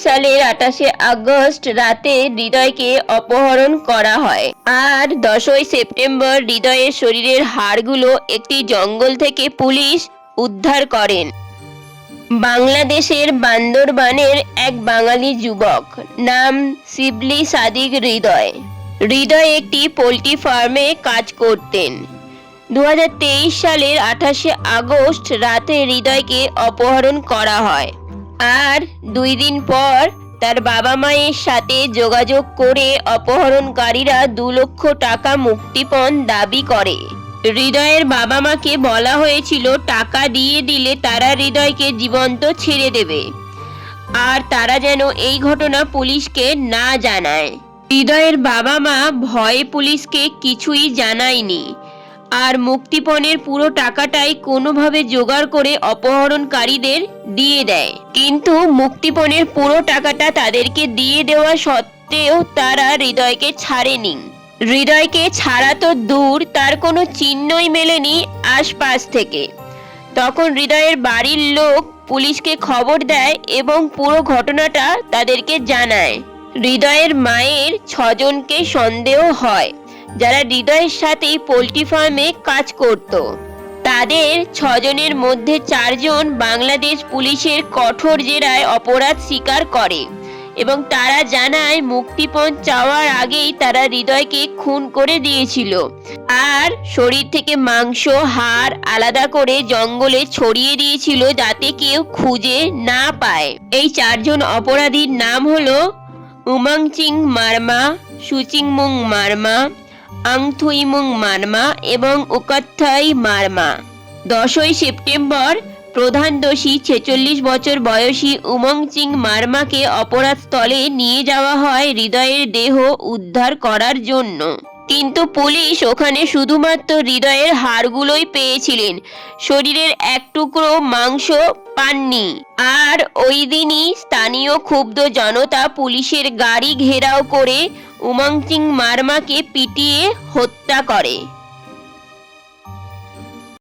সালের 28 আগস্ট রাতে হৃদয়কে অপহরণ করা হয়। আর 10 সেপ্টেম্বর হৃদয়ের শরীরের হাড়গুলো একটি জঙ্গল থেকে পুলিশ উদ্ধার করেন। বাংলাদেশের বান্দরবানের এক বাঙালি যুবক, নাম শিবলি সাদিক হৃদয়। হৃদয় একটি পোল্ট্রি ফার্মে কাজ করতেন। 2023 সালের 28 আগস্ট রাতে হৃদয়কে অপহরণ করা হয়। আর 2 দিন পর তার বাবা মায়ের সাথে যোগাযোগ করে অপহরণকারীরা 2 লক্ষ টাকা মুক্তিপণ দাবি করে। হৃদয়ের বাবা মাকে বলা হয়েছিল টাকা দিয়ে দিলে তারা হৃদয়কে জীবন্ত ছেড়ে দেবে, আর তারা যেন এই ঘটনা পুলিশকে না জানায়। হৃদয়ের বাবা মা ভয়ে পুলিশকে কিছুই জানায়নি, আর মুক্তিপণের পুরো টাকাটাই কোনোভাবে জোগাড় করে অপহরণকারীদের দিয়ে দেয়। কিন্তু মুক্তিপণের পুরো টাকাটা তাদেরকে দিয়ে দেওয়া সত্ত্বেও তারা হৃদয়কে ছাড়েনি। হৃদয়কে ছাড়া তো দূর, তার কোনো চিহ্নই মেলেনি আশপাশ থেকে। তখন হৃদয়ের বাড়ির লোক পুলিশকে খবর দেয় এবং পুরো ঘটনাটা তাদেরকে জানায়। হৃদয়ের মায়ের 6 জনকে সন্দেহ হয়, যারা হৃদয়ের সাথেই পোল্ট্রি ফার্মে কাজ করত। তাদের 6 জনের মধ্যে 4 জন বাংলাদেশ পুলিশের কঠোর জেরায় অপরাধ স্বীকার করে এবং তারা জানায় মুক্তিপণ চাওয়ার আগেই তারা হৃদয়কে খুন করে দিয়েছিল, আর শরীর থেকে মাংস হাড় আলাদা করে জঙ্গলে ছড়িয়ে দিয়েছিল যাতে কেউ খুঁজে না পায়। এই 4 জন অপরাধীর নাম হলো উমাংচিং মারমা, সুচিংমুং মারমা, আংথুইমুং মারমা এবং উকাত্থাই মারমা। 10 সেপ্টেম্বর প্রধান দোষী 46 বছর বয়সী উমংচিং মারমাকে অপরাধস্থলে নিয়ে যাওয়া হয় হৃদয়ের দেহ উদ্ধার করার জন্য। কিন্তু পুলিশ ওখানে শুধুমাত্র হৃদয়ের হাড়গুলোই পেয়েছিলেন, শরীরের এক টুকরো মাংস পাননি। আর ওই দিনই স্থানীয় ক্ষুব্ধ জনতা পুলিশের গাড়ি ঘেরাও করে উমংচিং মারমাকে পিটিয়ে হত্যা করে।